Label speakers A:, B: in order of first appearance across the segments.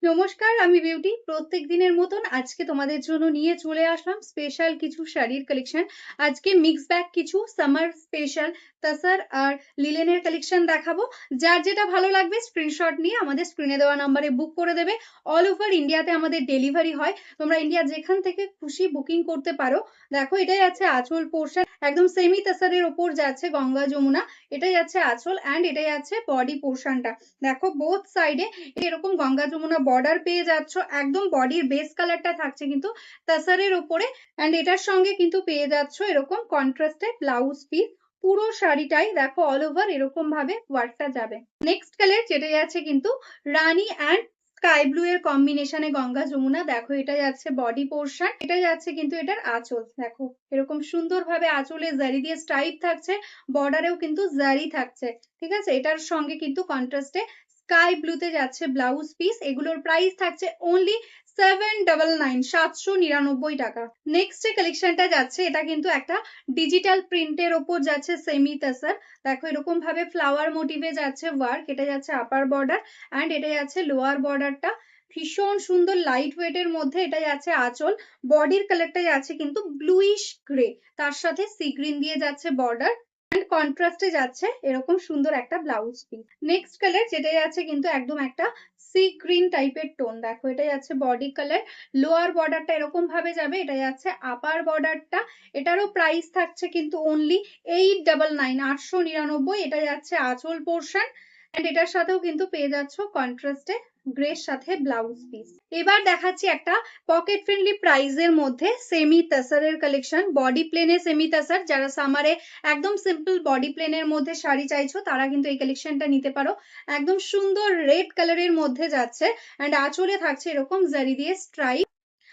A: নমস্কার, আমি বিউটি। প্রত্যেক দিনের মতন আজকে তোমাদের জন্য নিয়ে চলে আসলাম স্পেশাল কিছু শাড়ির কালেকশন। আজকে মিক্স ব্যাগ কিছু সামার স্পেশাল তাসার আর লিলেনের কালেকশন দেখাবো। যার যেটা ভালো লাগবে স্ক্রিনশট নিয়ে আমাদের স্ক্রিনে দেওয়া নাম্বারে বুক করে দেবে। অল ওভার ইন্ডিয়াতে আমাদের ডেলিভারি হয়, তোমরা ইন্ডিয়া যেখান থেকে খুশি বুকিং করতে পারো। দেখো, এটাই আছে আঁচল পোর্শন, একদম সেমি তাসারের ওপর যাচ্ছে গঙ্গা যমুনা। এটাই আছে আঁচল অ্যান্ড এটাই আছে বডি পোর্শনটা। দেখো বোথ সাইডে এরকম গঙ্গা যমুনা বর্ডার পেয়ে যাচ্ছ, একদম বডির বেস কালারটা থাকছে কিন্তু তাসারের উপরে। এন্ড এটার সঙ্গে কিন্তু পেয়ে যাচ্ছ এরকম কন্ট্রাস্টে ব্লাউজ পিস। পুরো শাড়িটাই দেখো অল ওভার এরকম ভাবে ওয়ার্কটা যাবে। নেক্সট কালার যেটাই আছে কিন্তু রানী অ্যান্ড স্কাই ব্লু এর কম্বিনেশনে গঙ্গা যমুনা। দেখো এটাই আছে বডি পোর্শন, এটাই আছে কিন্তু এটার আঁচল। দেখো এরকম সুন্দরভাবে আঁচলে জারি দিয়ে স্ট্রাইপ থাকছে, বর্ডারেও কিন্তু জারি থাকছে। ঠিক আছে, এটার সঙ্গে কিন্তু কন্ট্রাস্টে স্কাই ব্লুতে যাচ্ছে ব্লাউজ পিস। এগুলোর প্রাইস থাকছে অনলি 799 টাকা। নেক্সট যে কালেকশনটা যাচ্ছে এটা কিন্তু একটা ডিজিটাল প্রিন্টের ওপর যাচ্ছে সেমি তাসার। দেখো এরকম ভাবে ফ্লাওয়ার মোটিভে যাচ্ছে ওয়ার্ক, এটা যাচ্ছে আপার বর্ডার অ্যান্ড এটা যাচ্ছে লোয়ার বর্ডারটা। ভীষণ সুন্দর লাইট ওয়েট এর মধ্যে এটা যাচ্ছে আঁচল। বডির কালারটা যাচ্ছে কিন্তু ব্লুইশ গ্রে, তার সাথে সি গ্রিন দিয়ে যাচ্ছে বর্ডার এন্ড কন্ট্রাস্টে যাচ্ছে এরকম সুন্দর একটা ব্লাউজ পিস। নেক্সট কালার যেটাই আছে কিন্তু একদম একটা সি গ্রিন টাইপের টোন। দেখো এটাই আছে বডি কালার, লোয়ার বর্ডারটা এরকম ভাবে যাবে, এটাই আছে আপার বর্ডারটা। এটারও প্রাইস থাকছে কিন্তু অনলি 899। এটা যাচ্ছে আঁচল পোর্শন এন্ড এটার সাথেও কিন্তু পেয়ে যাচ্ছ কন্ট্রাস্টে গ্রের সাথে ব্লাউজ পিস। এবার দেখাচ্ছি একটা পকেট ফ্রেন্ডলি প্রাইসের মধ্যে সেমি তাসারের কালেকশন। বডি প্লেনে সেমি তাসার, যারা সামারে একদম সিম্পল বডি প্লেনের মধ্যে শাড়ি চাইছো তারা কিন্তু এই কালেকশনটা নিতে পারো। একদম সুন্দর রেড কালারের মধ্যে যাচ্ছে এন্ড আঁচলে থাকছে এরকম জারি দিয়ে স্ট্রাইপ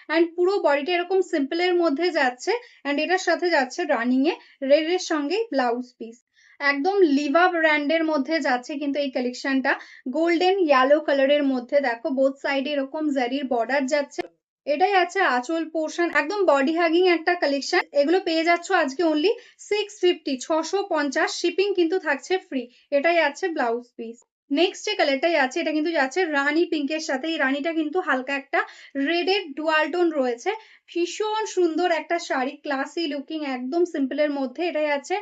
A: এন্ড পুরো বডিটা এরকম সিম্পল এর মধ্যে যাচ্ছে এন্ড এটার সাথে যাচ্ছে রানিং এ রেড এর সঙ্গে ব্লাউজ পিস। একদম লিভা ব্র্যান্ডের মধ্যে যাচ্ছে কিন্তু এই কালেকশনটা, গোল্ডেন ইয়েলো কালারের মধ্যে। দেখো বোথ সাইডে এরকম জারির বর্ডার যাচ্ছে, এটাই আছে আঁচল পোর্শন। একদম বডি হাগিং একটা কালেকশন। এগুলো পেয়ে যাচ্ছ আজকে অনলি 650, শিপিং কিন্তু থাকছে ফ্রি। এটাই আছে ব্লাউজ পিস। নেক্সট যে কালারটাই আছে এটা কিন্তু যাচ্ছে রানী পিঙ্কের সাথে। এই রানীটা কিন্তু হালকা একটা রেড এর ডুয়াল টোন রয়েছে। ভীষণ সুন্দর একটা শাড়ি, ক্লাসি লুকিং, একদম সিম্পল এর মধ্যে। এটাই আছে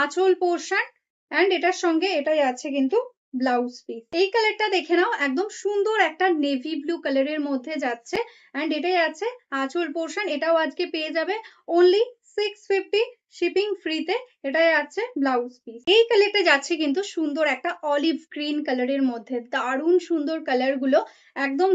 A: আঁচল পোর্শন এন্ড এটার সঙ্গে এটাই আছে কিন্তু ব্লাউজ পিস। এই কালারটা দেখে নাও, একদম সুন্দর একটা নেভি ব্লু কালারের মধ্যে যাচ্ছে এন্ড এটাই আছে আঁচল পোর্শন। এটাও আজকে পেয়ে যাবে অনলি 650, শিপিং ফ্রিতে। এটাই আছে ব্লাউজ পিস। এই কালারটা যাচ্ছে কিন্তু সুন্দর একটা অলিভ গ্রিন কালারের মধ্যে, দারুণ সুন্দর কালার গুলো। একদম